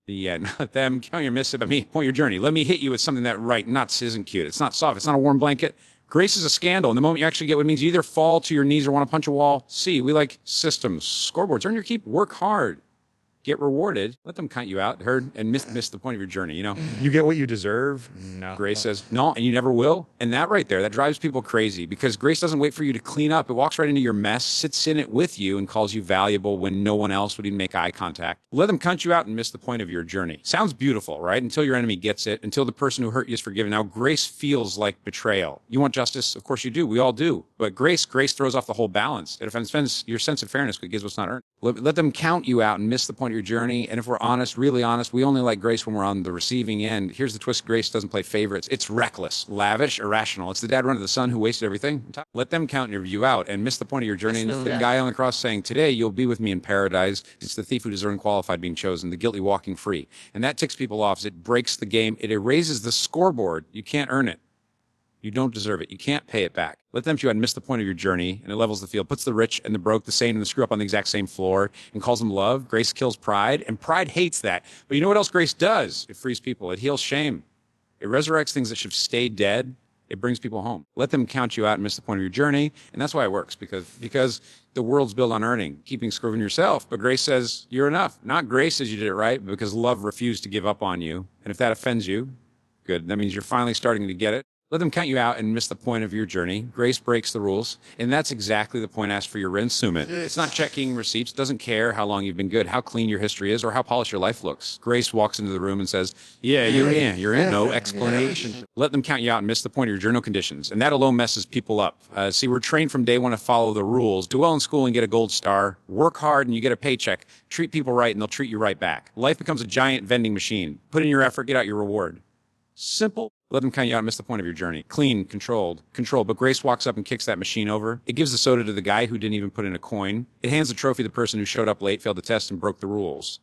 Yeah, not them count your miss it, me point your journey. Let me hit you with something that right nuts isn't cute. It's not soft. It's not a warm blanket. Grace is a scandal. And the moment you actually get what it means, you either fall to your knees or want to punch a wall. C, we like systems. Scoreboards. Earn your keep. Work hard. Get rewarded. Let them count you out. Heard and miss the point of your journey. You know, You get what you deserve? No. Grace says no, and you never will. And that right there, that drives people crazy because Grace doesn't wait for you to clean up. It walks right into your mess, sits in it with you, and calls you valuable when no one else would even make eye contact. Let them count you out and miss the point of your journey. Sounds beautiful, right? Until your enemy gets it, until the person who hurt you is forgiven. Now, Grace feels like betrayal. You want justice? Of course you do. We all do. But Grace throws off the whole balance. It offends your sense of fairness because it gives what's not earned. Let them count you out and miss the point of your journey. And if we're honest, really honest, we only like Grace when we're on the receiving end. Here's the twist. Grace doesn't play favorites. It's reckless, lavish, irrational. It's the dad run to the son who wasted everything. Let them count you out and miss the point of your journey. And it's the guy on the cross saying, today you'll be with me in paradise. It's the thief who is unqualified being chosen, the guilty walking free. And that ticks people off. It breaks the game. It erases the scoreboard. You can't earn it. You don't deserve it. You can't pay it back. Let them count you out and miss the point of your journey, and it levels the field, puts the rich and the broke, the sane and the screw up on the exact same floor, and calls them love. Grace kills pride, and pride hates that. But you know what else Grace does? It frees people. It heals shame. It resurrects things that should stay dead. It brings people home. Let them count you out and miss the point of your journey, and that's why it works, because the world's built on earning, keeping score on yourself. But Grace says you're enough. Not Grace says you did it right, but because love refused to give up on you. And if that offends you, good. That means you're finally starting to get it. Let them count you out and miss the point of your journey. Grace breaks the rules, and that's exactly the point asked for your rinsement. It's not checking receipts, doesn't care how long you've been good, how clean your history is, or how polished your life looks. Grace walks into the room and says, yeah, you're in, no explanation. Let them count you out and miss the point of your journal conditions, and that alone messes people up. See, we're trained from day one to follow the rules. Do well in school and get a gold star. Work hard and you get a paycheck. Treat people right and they'll treat you right back. Life becomes a giant vending machine. Put in your effort, get out your reward. Simple. Let them count you out and miss the point of your journey. Clean, controlled. But Grace walks up and kicks that machine over. It gives the soda to the guy who didn't even put in a coin. It hands the trophy to the person who showed up late, failed the test, and broke the rules.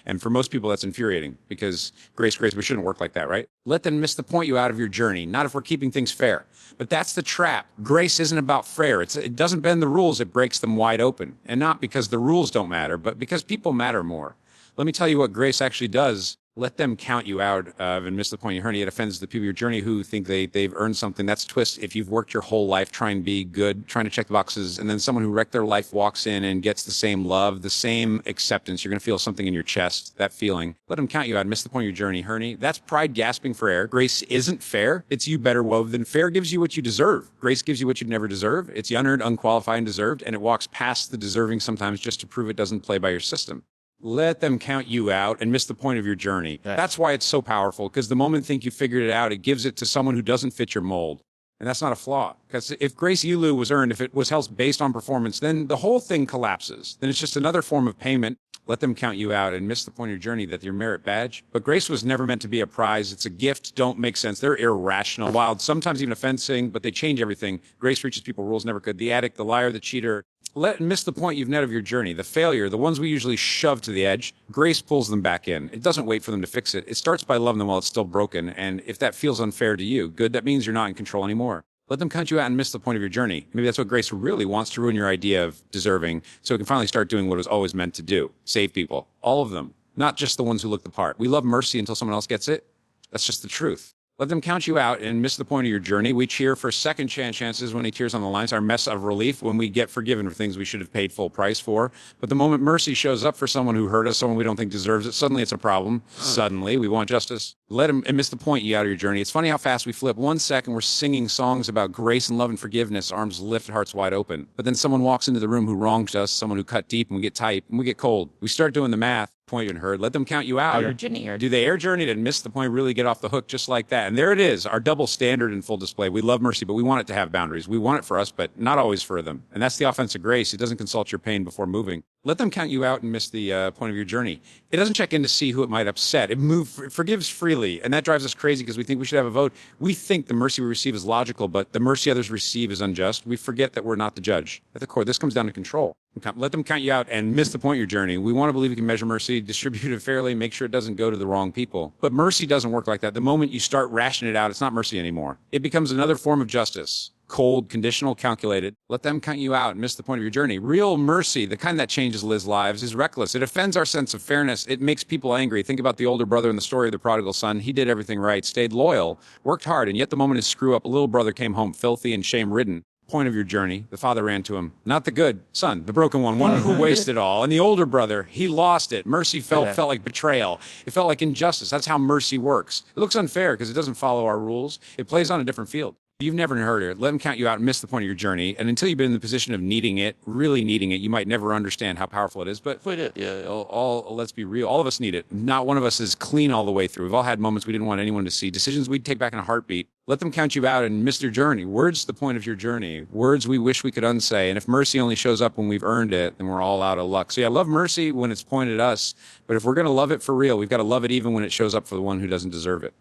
And for most people, that's infuriating because Grace, we shouldn't work like that, right? Let them miss the point you out of your journey, not if we're keeping things fair. But that's the trap. Grace isn't about fair. It doesn't bend the rules. It breaks them wide open. And not because the rules don't matter, but because people matter more. Let me tell you what Grace actually does. Let them count you out of and miss the point of your journey. It offends the people of your journey who think they've earned something. That's twist. If you've worked your whole life trying to be good, trying to check the boxes, and then someone who wrecked their life walks in and gets the same love, the same acceptance, you're going to feel something in your chest, that feeling. Let them count you out and miss the point of your journey, Herney. That's pride gasping for air. Grace isn't fair. It's you better wove than fair gives you what you deserve. Grace gives you what you'd never deserve. It's unearned, unqualified, and deserved, and it walks past the deserving sometimes just to prove it doesn't play by your system. Let them count you out and miss the point of your journey. That's why it's so powerful, because the moment you think you figured it out, it gives it to someone who doesn't fit your mold. And that's not a flaw. Because if Grace Elu was earned, if it was held based on performance, then the whole thing collapses. Then it's just another form of payment. Let them count you out and miss the point of your journey, that your merit badge. But grace was never meant to be a prize. It's a gift. Don't make sense. They're irrational, wild, sometimes even offensive, but they change everything. Grace reaches people rules never could. The addict, the liar, the cheater. Let miss the point you've net of your journey. The failure, the ones we usually shove to the edge, grace pulls them back in. It doesn't wait for them to fix it. It starts by loving them while it's still broken. And if that feels unfair to you, good, that means you're not in control anymore. Let them count you out and miss the point of your journey. Maybe that's what grace really wants, to ruin your idea of deserving, so it can finally start doing what it was always meant to do. Save people. All of them. Not just the ones who look the part. We love mercy until someone else gets it. That's just the truth. Let them count you out and miss the point of your journey. We cheer for second chances when he tears on the line. It's our mess of relief when we get forgiven for things we should have paid full price for. But the moment mercy shows up for someone who hurt us, someone we don't think deserves it, suddenly it's a problem. Suddenly we want justice. Let them and miss the point you out of your journey. It's funny how fast we flip. 1 second we're singing songs about grace and love and forgiveness, arms lifted, hearts wide open. But then someone walks into the room who wronged us, someone who cut deep, and we get tight and we get cold. We start doing the math. Point and heard. Let them count you out. Do they air journeyed and miss the point, really get off the hook just like that? And there it is, our double standard in full display. We love mercy, but we want it to have boundaries. We want it for us, but not always for them. And that's the offense of grace. It doesn't consult your pain before moving. Let them count you out and miss the point of your journey. It doesn't check in to see who it might upset. It forgives freely, and that drives us crazy because we think we should have a vote. We think the mercy we receive is logical, but the mercy others receive is unjust. We forget that we're not the judge. At the core, this comes down to control. Let them count you out and miss the point of your journey. We want to believe we can measure mercy, distribute it fairly, make sure it doesn't go to the wrong people. But mercy doesn't work like that. The moment you start rationing it out, it's not mercy anymore. It becomes another form of justice. cold, conditional, calculated. Let them count you out and miss the point of your journey. Real mercy, the kind that changes Liz's lives, is reckless. It offends our sense of fairness. It makes people angry. Think about the older brother in the story of the prodigal son. He did everything right, stayed loyal, worked hard, and yet the moment his screw up, a little brother came home filthy and shame-ridden. Point of your journey, the father ran to him. Not the good son, the broken one who wasted all. And the older brother, he lost it. Mercy felt like betrayal. It felt like injustice. That's how mercy works. It looks unfair because it doesn't follow our rules. It plays on a different field. You've never heard it. Let them count you out and miss the point of your journey. And until you've been in the position of needing it, really needing it, you might never understand how powerful it is. But let's be real. All of us need it. Not one of us is clean all the way through. We've all had moments we didn't want anyone to see, decisions we'd take back in a heartbeat. Let them count you out and miss your journey. Words the point of your journey. Words we wish we could unsay. And if mercy only shows up when we've earned it, then we're all out of luck. So yeah, love mercy when it's pointed at us. But if we're going to love it for real, we've got to love it even when it shows up for the one who doesn't deserve it.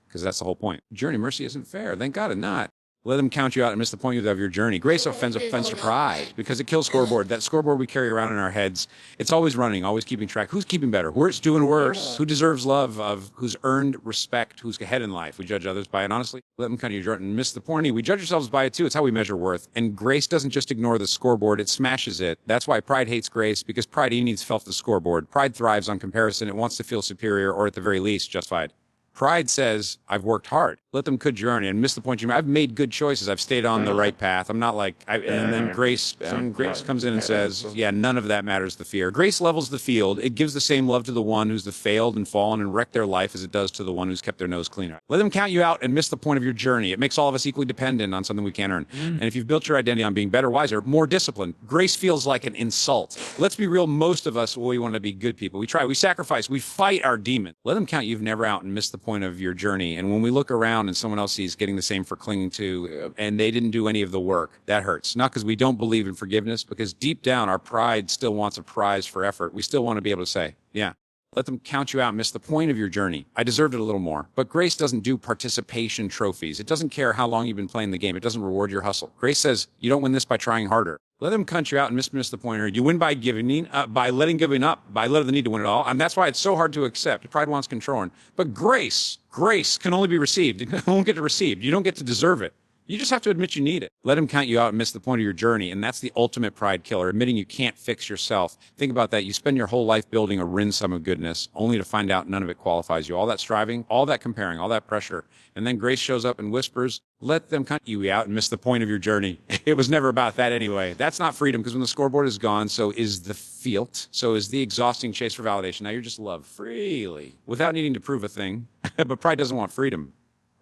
Because that's the whole point. Journey, mercy isn't fair. Thank God it's not. Let them count you out and miss the point of your journey. Grace offends to pride because it kills scoreboard. That scoreboard we carry around in our heads, it's always running, always keeping track. Who's keeping better? Who's doing worse? Who deserves love of? Who's earned respect? Who's ahead in life? We judge others by it. Honestly, let them count you out and miss the point. We judge ourselves by it too. It's how we measure worth. And grace doesn't just ignore the scoreboard. It smashes it. That's why pride hates grace, because pride needs felt the scoreboard. Pride thrives on comparison. It wants to feel superior or at the very least justified. Pride says, I've worked hard. Let them could journey and miss the point. I've made good choices. I've stayed on the right path. I'm not like, and then grace comes in and says, yeah, none of that matters the fear. Grace levels the field. It gives the same love to the one who's failed and fallen and wrecked their life as it does to the one who's kept their nose clean. Let them count you out and miss the point of your journey. It makes all of us equally dependent on something we can't earn. And if you've built your identity on being better, wiser, more disciplined, grace feels like an insult. Let's be real. Most of us, we want to be good people. We try, we sacrifice, we fight our demon. let them count you've never out and missed the point of your journey. And when we look around and someone else sees getting the same for clinging to, and they didn't do any of the work, that hurts. Not because we don't believe in forgiveness, because deep down our pride still wants a prize for effort. We still want to be able to say, yeah, let them count you out and miss the point of your journey. I deserved it a little more. But grace doesn't do participation trophies. It doesn't care how long you've been playing the game. It doesn't reward your hustle. Grace says you don't win this by trying harder. Let them count you out and miss the pointer. You win by giving, by letting up, by letting the need to win it all. And that's why it's so hard to accept. Pride wants control. But grace can only be received. You don't get to receive. You don't get to deserve it. You just have to admit you need it. Let him count you out and miss the point of your journey. And that's the ultimate pride killer, admitting you can't fix yourself. Think about that. You spend your whole life building a rin-sum of goodness, only to find out none of it qualifies you. All that striving, all that comparing, all that pressure. And then grace shows up and whispers, let them count you out and miss the point of your journey. It was never about that anyway. That's not freedom, because when the scoreboard is gone, so is the field. So is the exhausting chase for validation. Now you're just loved freely without needing to prove a thing. But pride doesn't want freedom.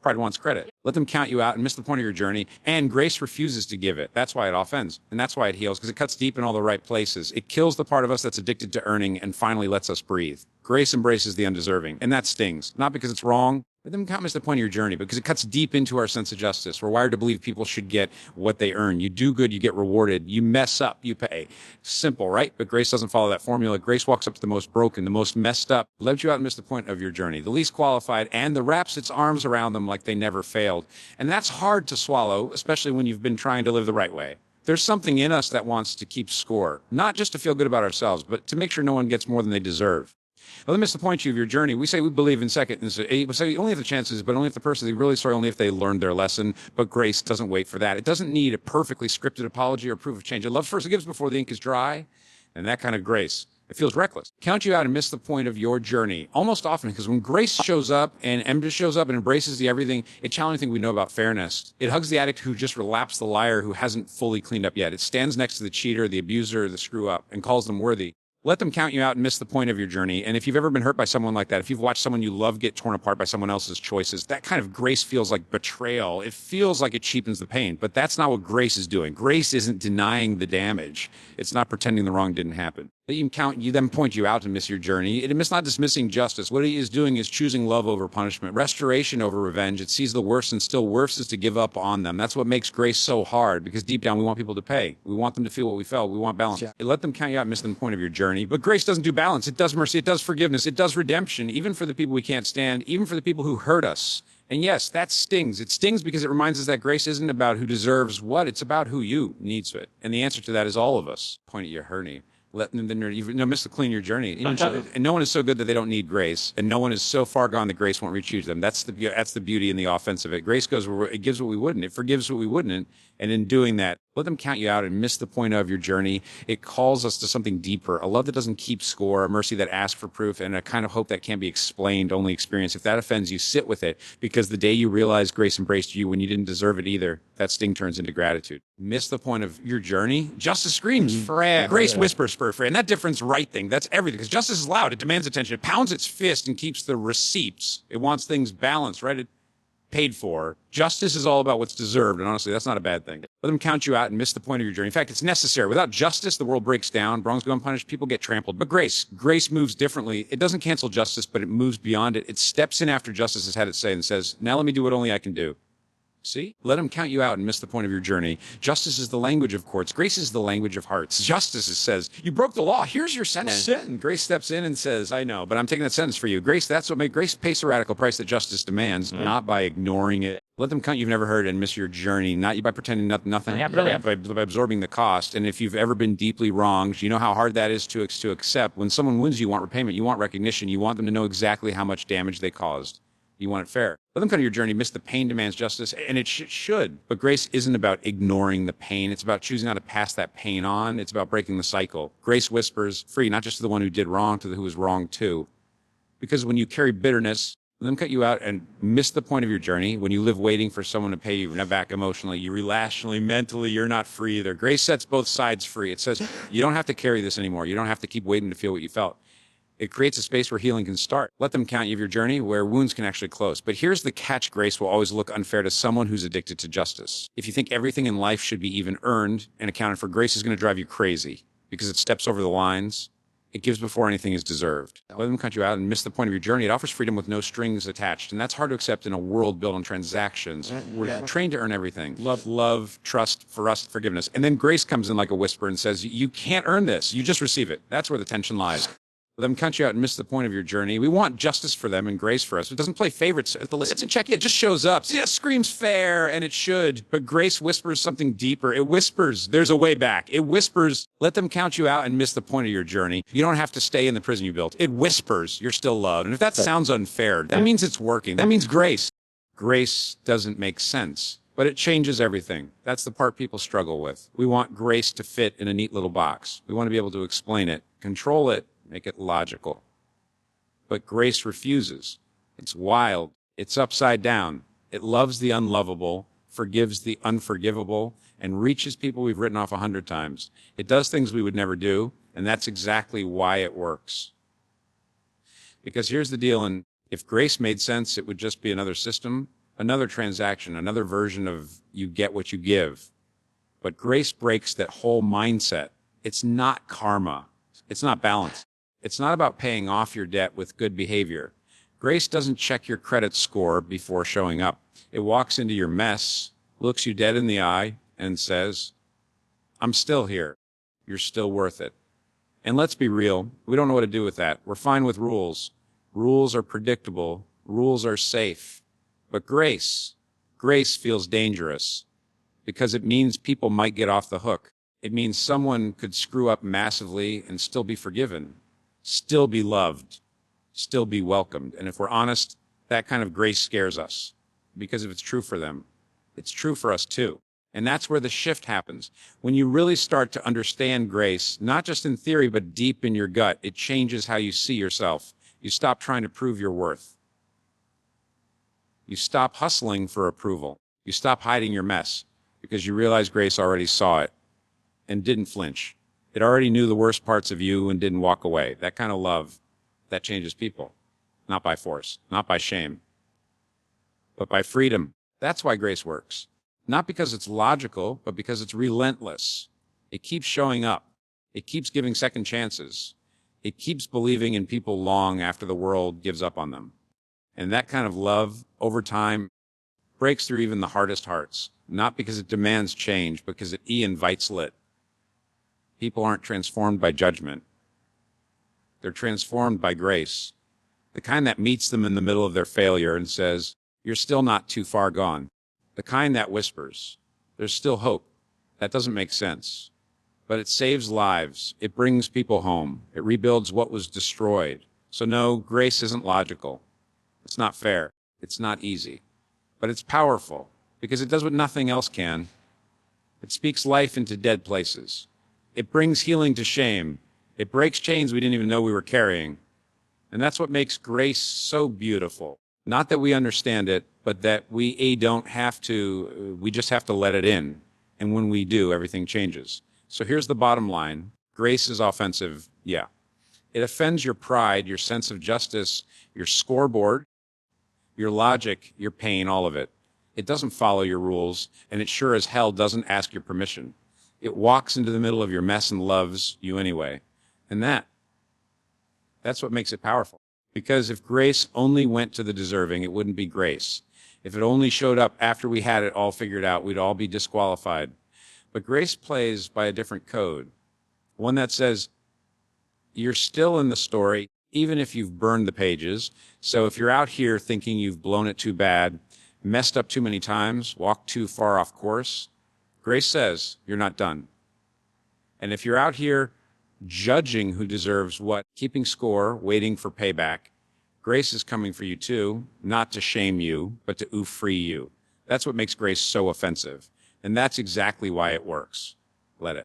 Pride wants credit. Let them count you out and miss the point of your journey. And grace refuses to give it. That's why it offends. And that's why it heals, because it cuts deep in all the right places. It kills the part of us that's addicted to earning and finally lets us breathe. Grace embraces the undeserving. And that stings. Not because it's wrong. Let them count miss the point of your journey, because it cuts deep into our sense of justice. We're wired to believe people should get what they earn. You do good, you get rewarded. You mess up, you pay. Simple, right? But grace doesn't follow that formula. Grace walks up to the most broken, the most messed up, lets you out and miss the point of your journey, the least qualified, and wraps its arms around them like they never failed. And that's hard to swallow, especially when you've been trying to live the right way. There's something in us that wants to keep score, not just to feel good about ourselves, but to make sure no one gets more than they deserve. Let them miss the point of your journey. We say we believe in seconds. We say only if the chances, but only if the person, really sorry, only if they learned their lesson. But grace doesn't wait for that. It doesn't need a perfectly scripted apology or proof of change. It loves first forgives before the ink is dry. And that kind of grace, it feels reckless. Count you out and miss the point of your journey. Almost often, because when grace shows up and emphasis shows up and embraces the everything, it challenges anything we know about fairness. It hugs the addict who just relapsed, the liar who hasn't fully cleaned up yet. It stands next to the cheater, the abuser, the screw up, and calls them worthy. Let them count you out and miss the point of your journey. And if you've ever been hurt by someone like that, if you've watched someone you love get torn apart by someone else's choices, that kind of grace feels like betrayal. It feels like it cheapens the pain, but that's not what grace is doing. Grace isn't denying the damage. It's not pretending the wrong didn't happen. You then point you out to miss your journey. It's not dismissing justice. What he is doing is choosing love over punishment, restoration over revenge. It sees the worst, and still worse is to give up on them. That's what makes grace so hard, because deep down we want people to pay. We want them to feel what we felt. We want balance. Let them count you out and miss the point of your journey. But grace doesn't do balance. It does mercy. It does forgiveness. It does redemption, even for the people we can't stand, even for the people who hurt us. And yes, that stings. It stings because it reminds us that grace isn't about who deserves what. It's about who you needs it. And the answer to that is all of us. Point at your hernia. then you've missed the clean your journey. And no one is so good that they don't need grace, and no one is so far gone that grace won't reach them. That's the beauty and the offense of it. Grace goes where it gives what we wouldn't. It forgives what we wouldn't. And in doing that, let them count you out and miss the point of your journey. It calls us to something deeper, a love that doesn't keep score, a mercy that asks for proof, and a kind of hope that can't be explained, only experienced. If that offends you, sit with it, because the day you realize grace embraced you when you didn't deserve it either, that sting turns into gratitude. Miss the point of your journey. Justice screams, forever. Grace whispers, for and that difference, right thing. That's everything, because justice is loud. It demands attention. It pounds its fist and keeps the receipts. It wants things balanced, right? Paid for. Justice is all about what's deserved, and honestly, that's not a bad thing. Let them count you out and miss the point of your journey. In fact, it's necessary. Without justice, the world breaks down, wrongs go unpunished, people get trampled. But grace moves differently. It doesn't cancel justice, but it moves beyond it. It steps in after justice has had its say and says, now let me do what only I can do. See? Let them count you out and miss the point of your journey. Justice is the language of courts. Grace is the language of hearts. Justice says, you broke the law. Here's your sentence. And grace steps in and says, I know, but I'm taking that sentence for you. Grace, that's what makes grace pays the radical price that justice demands, not by ignoring it. Let them count you've never heard and miss your journey, not by pretending nothing, by absorbing the cost. And if you've ever been deeply wronged, you know how hard that is to accept. When someone wins, you want repayment, you want recognition, you want them to know exactly how much damage they caused. You want it fair. Let them come to your journey, miss the pain demands justice, and it should. But grace isn't about ignoring the pain. It's about choosing how to pass that pain on. It's about breaking the cycle. Grace whispers, free, not just to the one who did wrong, to the who was wrong too. Because when you carry bitterness, let them cut you out and miss the point of your journey. When you live waiting for someone to pay you back emotionally, you relationally, mentally, you're not free either. Grace sets both sides free. It says, you don't have to carry this anymore. You don't have to keep waiting to feel what you felt. It creates a space where healing can start. Let them count you of your journey where wounds can actually close. But here's the catch: grace will always look unfair to someone who's addicted to justice. If you think everything in life should be even earned and accounted for, grace is going to drive you crazy because it steps over the lines. It gives before anything is deserved. Let them cut you out and miss the point of your journey. It offers freedom with no strings attached. And that's hard to accept in a world built on transactions. We're trained to earn everything. Love, trust, forgiveness. And then grace comes in like a whisper and says, you can't earn this. You just receive it. That's where the tension lies. Let them cut you out and miss the point of your journey. We want justice for them and grace for us. It doesn't play favorites at the list. It's a check. It just shows up. Yeah, screams fair, and it should. But grace whispers something deeper. It whispers, there's a way back. It whispers, let them count you out and miss the point of your journey. You don't have to stay in the prison you built. It whispers, you're still loved. And if that sounds unfair, that means it's working. That means grace. Grace doesn't make sense, but it changes everything. That's the part people struggle with. We want grace to fit in a neat little box. We want to be able to explain it, control it, make it logical. But grace refuses. It's wild. It's upside down. It loves the unlovable, forgives the unforgivable, and reaches people we've written off 100 times. It does things we would never do, and that's exactly why it works. Because here's the deal, and if grace made sense, it would just be another system, another transaction, another version of you get what you give. But grace breaks that whole mindset. It's not karma. It's not balance. It's not about paying off your debt with good behavior. Grace doesn't check your credit score before showing up. It walks into your mess, looks you dead in the eye, and says, I'm still here. You're still worth it. And let's be real, we don't know what to do with that. We're fine with rules. Rules are predictable. Rules are safe. But grace feels dangerous because it means people might get off the hook. It means someone could screw up massively and still be forgiven, still be loved, still be welcomed. And if we're honest, that kind of grace scares us, because if it's true for them, it's true for us too. And that's where the shift happens. When you really start to understand grace, not just in theory, but deep in your gut, it changes how you see yourself. You stop trying to prove your worth. You stop hustling for approval. You stop hiding your mess because you realize grace already saw it and didn't flinch. It already knew the worst parts of you and didn't walk away. That kind of love, that changes people. Not by force, not by shame, but by freedom. That's why grace works. Not because it's logical, but because it's relentless. It keeps showing up. It keeps giving second chances. It keeps believing in people long after the world gives up on them. And that kind of love, over time, breaks through even the hardest hearts. Not because it demands change, but because it invites it. People aren't transformed by judgment. They're transformed by grace. The kind that meets them in the middle of their failure and says, you're still not too far gone. The kind that whispers, there's still hope. That doesn't make sense, but it saves lives. It brings people home. It rebuilds what was destroyed. So no, grace isn't logical. It's not fair. It's not easy. But it's powerful because it does what nothing else can. It speaks life into dead places. It brings healing to shame. It breaks chains we didn't even know we were carrying. And that's what makes grace so beautiful. Not that we understand it, but that we don't have to, we just have to let it in. And when we do, everything changes. So here's the bottom line. Grace is offensive, yeah. It offends your pride, your sense of justice, your scoreboard, your logic, your pain, all of it. It doesn't follow your rules, and it sure as hell doesn't ask your permission. It walks into the middle of your mess and loves you anyway. And that's what makes it powerful. Because if grace only went to the deserving, it wouldn't be grace. If it only showed up after we had it all figured out, we'd all be disqualified. But grace plays by a different code. One that says, you're still in the story, even if you've burned the pages. So if you're out here thinking you've blown it too bad, messed up too many times, walked too far off course, grace says you're not done. And if you're out here judging who deserves what, keeping score, waiting for payback, grace is coming for you too, not to shame you, but to free you. That's what makes grace so offensive. And that's exactly why it works. Let it.